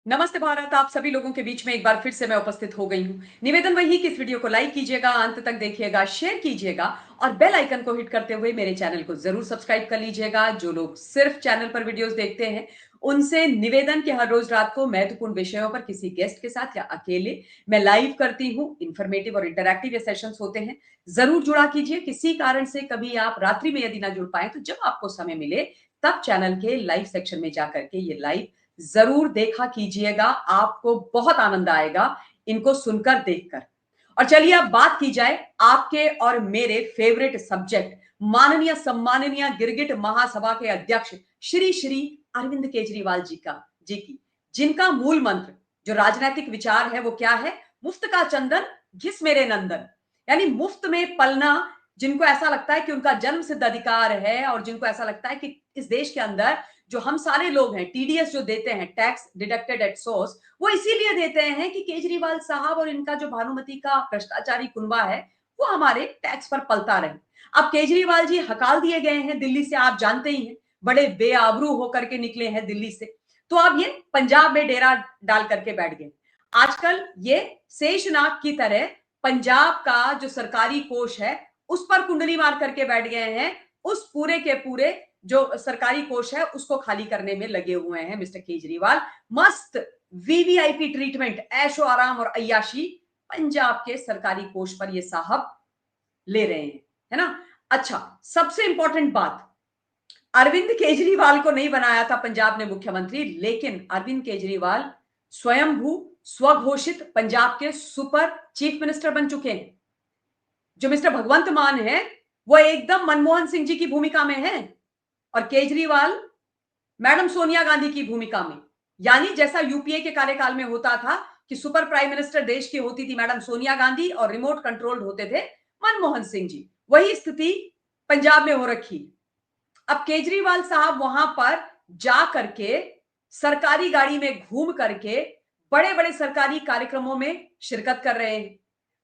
नमस्ते भारत। आप सभी लोगों के बीच में एक बार फिर से मैं उपस्थित हो गई हूं। निवेदन वही कि इस वीडियो को लाइक कीजिएगा, अंत तक देखिएगा, शेयर कीजिएगा और बेल आइकन को हिट करते हुए मेरे चैनल को जरूर सब्सक्राइब कर लीजिएगा। जो लोग सिर्फ चैनल पर वीडियोस देखते हैं उनसे निवेदन कि हर रोज रात को महत्वपूर्ण विषयों पर किसी गेस्ट के साथ या अकेले मैं लाइव करती हूँ। इंफॉर्मेटिव और इंटरैक्टिव ये सेशंस होते हैं, जरूर जुड़ा कीजिए। किसी कारण से कभी आप रात्रि में यदि ना जुड़ पाए तो जब आपको समय मिले तब चैनल के लाइव सेक्शन में जाकर के ये लाइव जरूर देखा कीजिएगा। आपको बहुत आनंद आएगा इनको सुनकर देखकर। और चलिए अब बात की जाए आपके और मेरे फेवरेट सब्जेक्ट माननीय सम्माननीय गिरगिट महासभा के अध्यक्ष श्री श्री अरविंद केजरीवाल जी की, जिनका मूल मंत्र जो राजनीतिक विचार है वो क्या है? मुफ्त का चंदन घिस मेरे नंदन। यानी मुफ्त में पलना। जिनको ऐसा लगता है कि उनका जन्म सिद्ध अधिकार है और जिनको ऐसा लगता है कि इस देश के अंदर जो हम सारे लोग हैं टीडीएस जो देते हैं, टैक्स डिडक्टेड एट सोर्स, वो इसीलिए देते हैं कि केजरीवाल साहब और इनका जो भानुमति का भ्रष्टाचारी कुनबा है वो हमारे टैक्स पर पलता रहे। अब केजरीवाल जी हकाल दिए गए हैं दिल्ली से, आप जानते ही हैं, बड़े बेआबरू होकर के निकले हैं दिल्ली से। तो अब ये पंजाब में डेरा डाल करके बैठ गए। आजकल ये शेषनाग की तरह पंजाब का जो सरकारी कोष है उस पर कुंडली मार करके बैठ गए हैं। उस पूरे के पूरे जो सरकारी कोष है उसको खाली करने में लगे हुए हैं मिस्टर केजरीवाल। मस्त वीवीआईपी ट्रीटमेंट, ऐशो आराम और अय्याशी पंजाब के सरकारी कोष पर ये साहब ले रहे हैं, है ना? अच्छा, सबसे इंपॉर्टेंट बात, अरविंद केजरीवाल को नहीं बनाया था पंजाब ने मुख्यमंत्री, लेकिन अरविंद केजरीवाल स्वयंभू स्वघोषित पंजाब के सुपर चीफ मिनिस्टर बन चुके हैं। जो मिस्टर भगवंत मान है वो एकदम मनमोहन सिंह जी की भूमिका में है और केजरीवाल मैडम सोनिया गांधी की भूमिका में। यानी जैसा यूपीए के कार्यकाल में होता था कि सुपर प्राइम मिनिस्टर देश की होती थी मैडम सोनिया गांधी और रिमोट कंट्रोल्ड होते थे मनमोहन सिंह जी, वही स्थिति पंजाब में हो रखी। अब केजरीवाल साहब वहां पर जा करके सरकारी गाड़ी में घूम करके बड़े बड़े सरकारी कार्यक्रमों में शिरकत कर रहे हैं।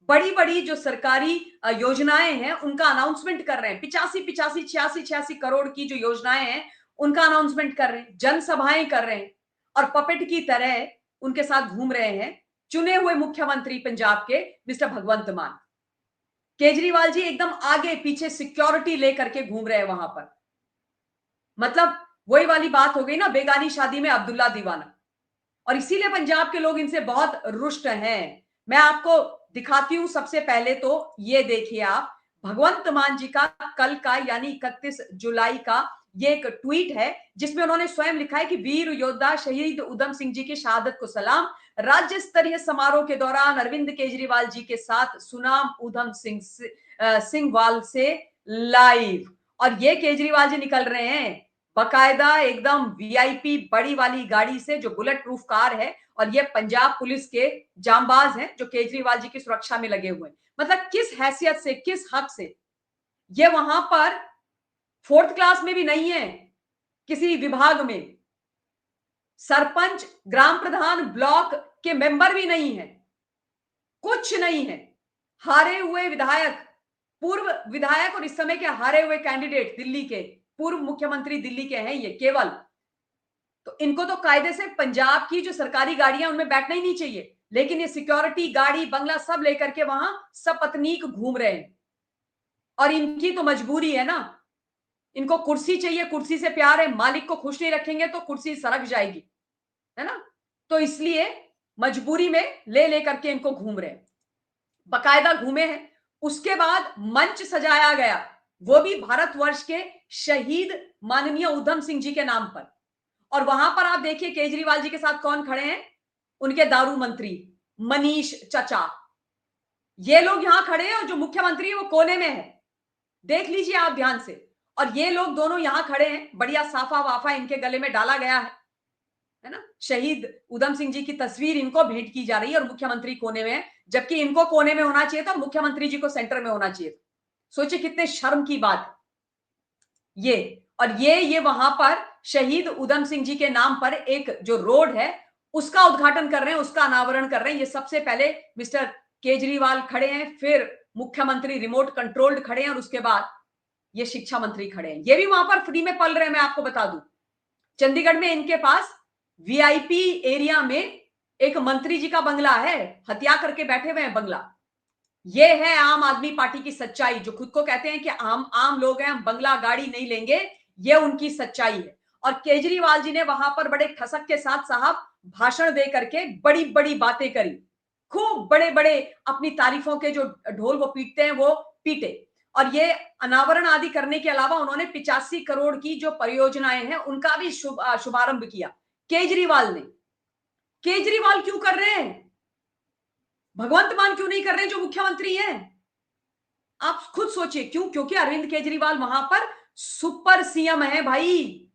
बड़ी बड़ी जो सरकारी योजनाएं हैं उनका अनाउंसमेंट कर रहे हैं। 85 86 86 करोड़ की जो योजनाएं हैं उनका अनाउंसमेंट कर रहे हैं, जनसभाएं कर रहे हैं और पपेट की तरह उनके साथ घूम रहे हैं चुने हुए मुख्यमंत्री पंजाब के मिस्टर भगवंत मान। केजरीवाल जी एकदम आगे पीछे सिक्योरिटी लेकर के घूम रहे हैं वहां पर। मतलब वही वाली बात हो गई ना, बेगानी शादी में अब्दुल्ला दीवाना। और इसीलिए पंजाब के लोग इनसे बहुत रुष्ट हैं। मैं आपको दिखाती हूं। सबसे पहले तो ये देखिए आप, भगवंत मान जी का कल का यानी 31 जुलाई का ये एक ट्वीट है जिसमें उन्होंने स्वयं लिखा है कि वीर योद्धा शहीद उधम सिंह जी की शहादत को सलाम। राज्य स्तरीय समारोह के दौरान अरविंद केजरीवाल जी के साथ सुनाम उधम सिंहवाल से लाइव। और ये केजरीवाल जी निकल रहे हैं बकायदा एकदम वीआईपी बड़ी वाली गाड़ी से जो बुलेट प्रूफ कार है। और ये पंजाब पुलिस के जांबाज हैं जो केजरीवाल जी की सुरक्षा में लगे हुए हैं। मतलब किस हैसियत से, किस हक से ये वहां पर फोर्थ क्लास में भी नहीं है, किसी विभाग में सरपंच, ग्राम प्रधान, ब्लॉक के मेंबर भी नहीं है, कुछ नहीं है। हारे हुए विधायक, पूर्व विधायक और इस समय के हारे हुए कैंडिडेट दिल्ली के, पूर्व मुख्यमंत्री दिल्ली के हैं ये केवल। तो इनको तो कायदे से पंजाब की जो सरकारी गाड़ियां उनमें बैठना ही नहीं चाहिए, लेकिन ये सिक्योरिटी गाड़ी बंगला सब लेकर के वहां सपत्नीक घूम रहे हैं। और इनकी तो मजबूरी है ना, इनको कुर्सी चाहिए, कुर्सी से प्यार है, मालिक को खुश नहीं रखेंगे तो कुर्सी सरक जाएगी, है ना? तो इसलिए मजबूरी में ले लेकर के इनको घूम रहे हैं, बकायदा घूमे हैं। उसके बाद मंच सजाया गया, वो भी भारतवर्ष के शहीद माननीय उधम सिंह जी के नाम पर। और वहां पर आप देखिए केजरीवाल जी के साथ कौन खड़े हैं, उनके दारू मंत्री मनीष चचा। ये लोग यहां खड़े हैं और जो मुख्यमंत्री है वो कोने में है, देख लीजिए आप ध्यान से। और ये लोग दोनों यहां खड़े हैं, बढ़िया साफा वाफा इनके गले में डाला गया है ना? शहीद उधम सिंह जी की तस्वीर इनको भेंट की जा रही है और मुख्यमंत्री कोने में है, जबकि इनको कोने में होना चाहिए था, मुख्यमंत्री जी को सेंटर में होना चाहिए था। सोचिए कितने शर्म की बात ये। और ये वहां पर शहीद उधम सिंह जी के नाम पर एक जो रोड है उसका उद्घाटन कर रहे हैं, उसका अनावरण कर रहे हैं। ये सबसे पहले मिस्टर केजरीवाल खड़े हैं, फिर मुख्यमंत्री रिमोट कंट्रोल्ड खड़े हैं और उसके बाद ये शिक्षा मंत्री खड़े हैं। ये भी वहां पर फ्री में पल रहे हैं। मैं आपको बता दूं, चंडीगढ़ में इनके पास वीआईपी एरिया में एक मंत्री जी का बंगला है, हत्या करके बैठे हुए हैं बंगला। ये है आम आदमी पार्टी की सच्चाई, जो खुद को कहते हैं कि हम आम लोग हैं, हम बंगला गाड़ी नहीं लेंगे, ये उनकी सच्चाई है। और केजरीवाल जी ने वहां पर बड़े ठसक के साथ साहब भाषण दे करके बड़ी बड़ी बातें करी, खूब बड़े बड़े अपनी तारीफों के जो ढोल वो पीटते हैं वो पीटे। और ये अनावरण आदि करने के अलावा उन्होंने 85 करोड़ की जो परियोजनाएं हैं उनका भी शुभारंभ किया केजरीवाल ने। केजरीवाल क्यों कर रहे हैं? भगवंत मान क्यों नहीं कर रहे जो मुख्यमंत्री हैं? आप खुद सोचिए क्यों? क्योंकि अरविंद केजरीवाल वहां पर सुपर सीएम है भाई,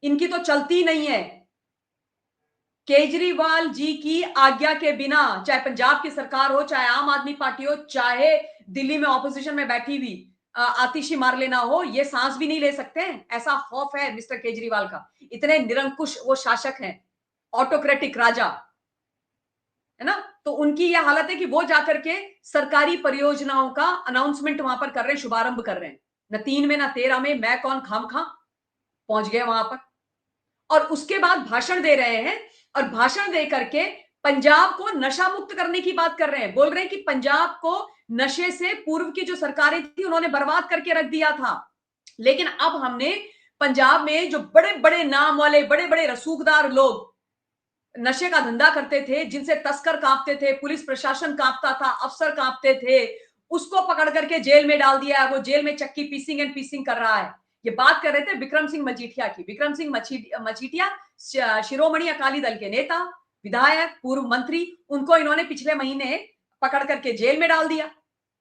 इनकी तो चलती नहीं है। केजरीवाल जी की आज्ञा के बिना, चाहे पंजाब की सरकार हो, चाहे आम आदमी पार्टी हो, चाहे दिल्ली में ऑपोजिशन में बैठी हुई आतिशी मारलेना हो, ये सांस भी नहीं ले सकते हैं। ऐसा खौफ है मिस्टर केजरीवाल का, इतने निरंकुश वो शासक हैं, ऑटोक्रेटिक राजा, है ना। तो उनकी यह हालत है कि वो जाकर के सरकारी परियोजनाओं का अनाउंसमेंट वहां पर कर रहे हैं, शुभारंभ कर रहे हैं। न 3 में न 13 में, मैं कौन खाम खा पहुंच गए वहां पर। और उसके बाद भाषण दे रहे हैं, और भाषण दे करके पंजाब को नशा मुक्त करने की बात कर रहे हैं। बोल रहे हैं कि पंजाब को नशे से पूर्व की जो सरकारें थी उन्होंने बर्बाद करके रख दिया था, लेकिन अब हमने पंजाब में जो बड़े बड़े नाम वाले बड़े बड़े रसूखदार लोग नशे का धंधा करते थे, जिनसे तस्कर कांपते थे, पुलिस प्रशासन कांपता था, अफसर कांपते थे, उसको पकड़ करके जेल में डाल दिया है। वो जेल में चक्की पीसिंग एंड पीसिंग कर रहा है। ये बात कर रहे थे विक्रम सिंह मजीठिया की। विक्रम सिंह मजीठिया शिरोमणि अकाली दल के नेता, विधायक, पूर्व मंत्री, उनको इन्होंने पिछले महीने पकड़ करके जेल में डाल दिया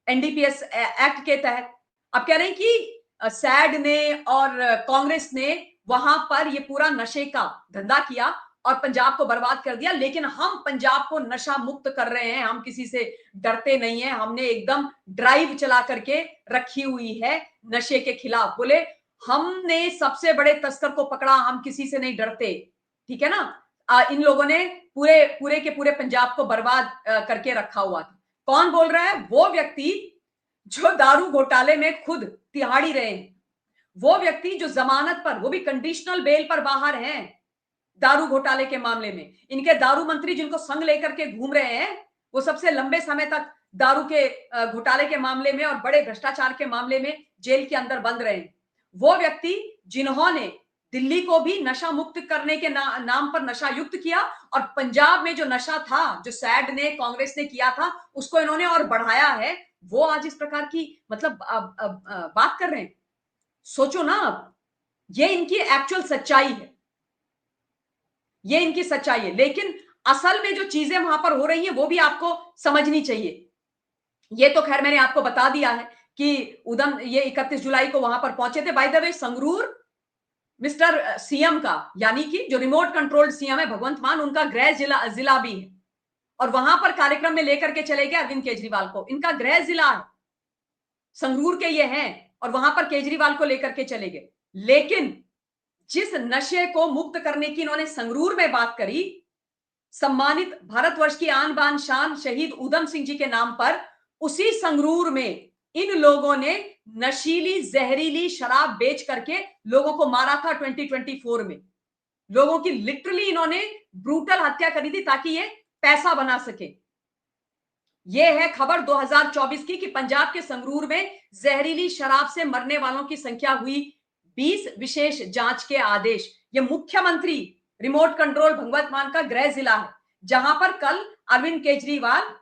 एनडीपीएस एक्ट के तहत। अब कह रहे हैं कि सैड ने और कांग्रेस ने वहां पर ये पूरा नशे का धंधा किया और पंजाब को बर्बाद कर दिया, लेकिन हम पंजाब को नशा मुक्त कर रहे हैं, हम किसी से डरते नहीं है, हमने एकदम ड्राइव चला करके रखी हुई है नशे के खिलाफ। बोले हमने सबसे बड़े तस्कर को पकड़ा, हम किसी से नहीं डरते। ठीक है ना। इन लोगों ने पूरे पूरे के पूरे पंजाब को बर्बाद करके रखा हुआ था। कौन बोल रहा है? वो व्यक्ति जो दारू घोटाले में खुद तिहाड़ी रहे हैं, वो व्यक्ति जो जमानत पर, वो भी कंडीशनल बेल पर बाहर हैं दारू घोटाले के मामले में। इनके दारू मंत्री जिनको संग लेकर के घूम रहे हैं, वो सबसे लंबे समय तक दारू के घोटाले के मामले में और बड़े भ्रष्टाचार के मामले में जेल के अंदर बंद रहे हैं। वो व्यक्ति जिन्होंने दिल्ली को भी नशा मुक्त करने के नाम पर नशा युक्त किया, और पंजाब में जो नशा था, जो सैड ने, कांग्रेस ने किया था, उसको इन्होंने और बढ़ाया है। वो आज इस प्रकार की मतलब बात कर रहे हैं। सोचो ना आप, ये इनकी एक्चुअल सच्चाई है, ये इनकी सच्चाई है। लेकिन असल में जो चीजें वहां पर हो रही हैं वो भी आपको समझनी चाहिए। ये तो खैर मैंने आपको बता दिया है कि उदम ये 31 जुलाई को वहां पर पहुंचे थे। By the way, Sangrur mister CM का, यानी कि जो रिमोट कंट्रोल्ड सीएम है भगवंत मान, उनका गृह जिला जिला भी है, और वहां पर कार्यक्रम में लेकर के चले गए अरविंद केजरीवाल को। इनका गृह जिला है, संगरूर के ये हैं, और वहां पर केजरीवाल को लेकर के चले गए। लेकिन जिस नशे को मुक्त करने की इन्होंने संगरूर में बात करी, सम्मानित भारतवर्ष की आन बान शान शहीद उधम सिंह जी के नाम पर, उसी संगरूर में इन लोगों ने नशीली जहरीली शराब बेच करके लोगों को मारा था 2024 में। लोगों की लिटरली इन्होंने ब्रूटल हत्या करी थी ताकि ये पैसा बना सके। यह है खबर 2024 की कि पंजाब के संगरूर में जहरीली शराब से मरने वालों की संख्या हुई 20, विशेष जांच के आदेश। यह मुख्यमंत्री रिमोट कंट्रोल भगवंत मान का गृह जिला है, जहां पर कल अरविंद केजरीवाल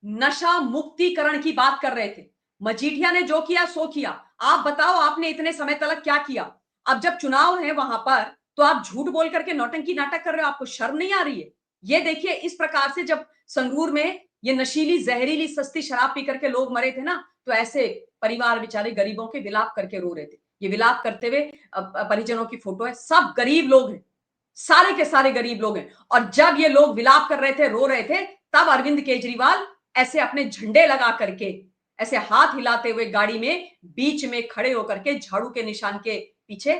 नशा मुक्तिकरण की बात कर रहे थे। मजीठिया ने जो किया सो किया। आप बताओ, आपने इतने समय तक क्या किया? अब जब चुनाव है वहां पर, तो आप झूठ बोल करके नौटंकी नाटक कर रहे हो, आपको शर्म नहीं आ रही है? ये देखिए, इस प्रकार से जब संगरूर में ये नशीली जहरीली सस्ती शराब पी करके लोग मरे थे ना, तो ऐसे परिवार बेचारे गरीबों के विलाप करके रो रहे थे। ये विलाप करते हुए परिजनों की फोटो है, सब गरीब लोग हैं, सारे के सारे गरीब लोग हैं। और जब ये लोग विलाप कर रहे थे, रो रहे थे, तब अरविंद केजरीवाल ऐसे अपने झंडे लगा करके, ऐसे हाथ हिलाते हुए गाड़ी में बीच में खड़े होकर के झाड़ू के निशान के पीछे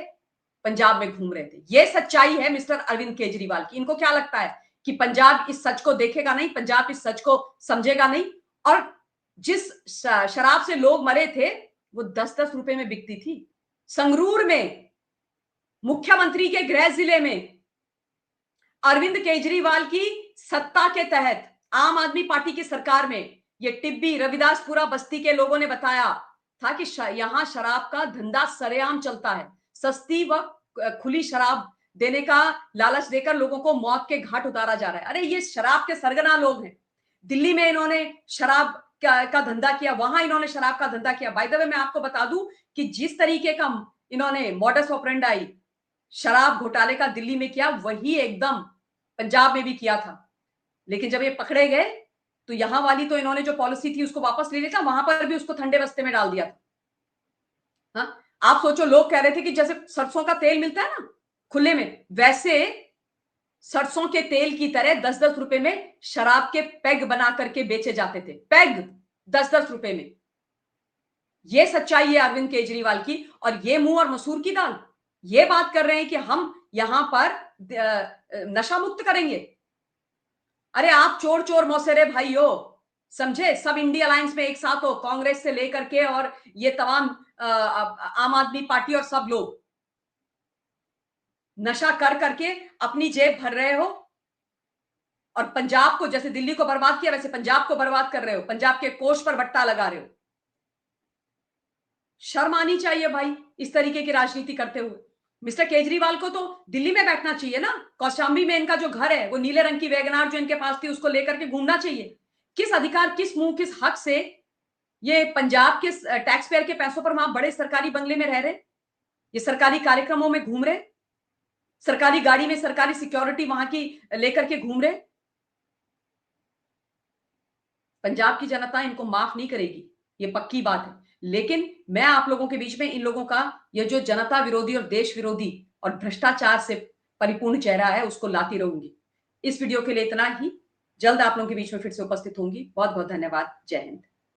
पंजाब में घूम रहे थे। ये सच्चाई है मिस्टर अरविंद केजरीवाल की। इनको क्या लगता है कि पंजाब इस सच को देखेगा नहीं, पंजाब इस सच को समझेगा नहीं? और जिस शराब से लोग मरे थे वो 10-10 रुपए में बिकती थी। संगरूर में, मुख्यमंत्री के गृह जिले में अरविंद केजरीवाल की सत्ता के तहत आम आदमी पार्टी की सरकार में ये टिब्बी रविदासपुरा बस्ती के लोगों ने बताया था कि यहां शराब का धंधा सरेआम चलता है। सस्ती व खुली शराब देने का लालच देकर लोगों को मौत के घाट उतारा जा रहा है। अरे ये शराब के सरगना लोग हैं। दिल्ली में इन्होंने शराब का धंधा किया, वहां इन्होंने शराब का धंधा किया। बाय द वे मैं आपको बता दूं कि जिस तरीके का इन्होंने मॉडस ऑपरेंडाई शराब घोटाले का दिल्ली में किया, वही एकदम पंजाब में भी किया था। लेकिन जब ये पकड़े गए तो यहां वाली तो इन्होंने जो पॉलिसी थी उसको वापस ले लिया था, वहां पर भी उसको ठंडे बस्ते में डाल दिया था। हाँ? आप सोचो, लोग कह रहे थे कि जैसे सरसों का तेल मिलता है ना खुले में, वैसे सरसों के तेल की तरह 10-10 रुपए में शराब के पैग बना करके बेचे जाते थे। पैग 10-10 रुपए में। ये सच्चाई है अरविंद केजरीवाल की। और ये मुंह और मसूर की दाल ये बात कर रहे हैं कि हम यहां पर नशा मुक्त करेंगे। अरे आप चोर चोर मौसेरे भाई हो, समझे? सब इंडिया अलायंस में एक साथ हो, कांग्रेस से लेकर के और ये तमाम आम आदमी पार्टी और सब लोग नशा कर करके अपनी जेब भर रहे हो और पंजाब को, जैसे दिल्ली को बर्बाद किया वैसे पंजाब को बर्बाद कर रहे हो, पंजाब के कोष पर बट्टा लगा रहे हो। शर्म आनी चाहिए भाई इस तरीके की राजनीति करते हुए। मिस्टर केजरीवाल को तो दिल्ली में बैठना चाहिए ना, कौशाम्बी में इनका जो घर है, वो नीले रंग की वैगनार जो इनके पास थी उसको लेकर के घूमना चाहिए। किस अधिकार, किस मुंह, किस हक से ये पंजाब के टैक्स पेयर के पैसों पर वहां बड़े सरकारी बंगले में रह रहे, ये सरकारी कार्यक्रमों में घूम रहे, सरकारी गाड़ी में सरकारी सिक्योरिटी वहां की लेकर के घूम रहे। पंजाब की जनता इनको माफ नहीं करेगी, ये पक्की बात है। लेकिन मैं आप लोगों के बीच में इन लोगों का ये जो जनता विरोधी और देश विरोधी और भ्रष्टाचार से परिपूर्ण चेहरा है उसको लाती रहूंगी। इस वीडियो के लिए इतना ही। जल्द आप लोगों के बीच में फिर से उपस्थित होंगी। बहुत बहुत धन्यवाद। जय हिंद।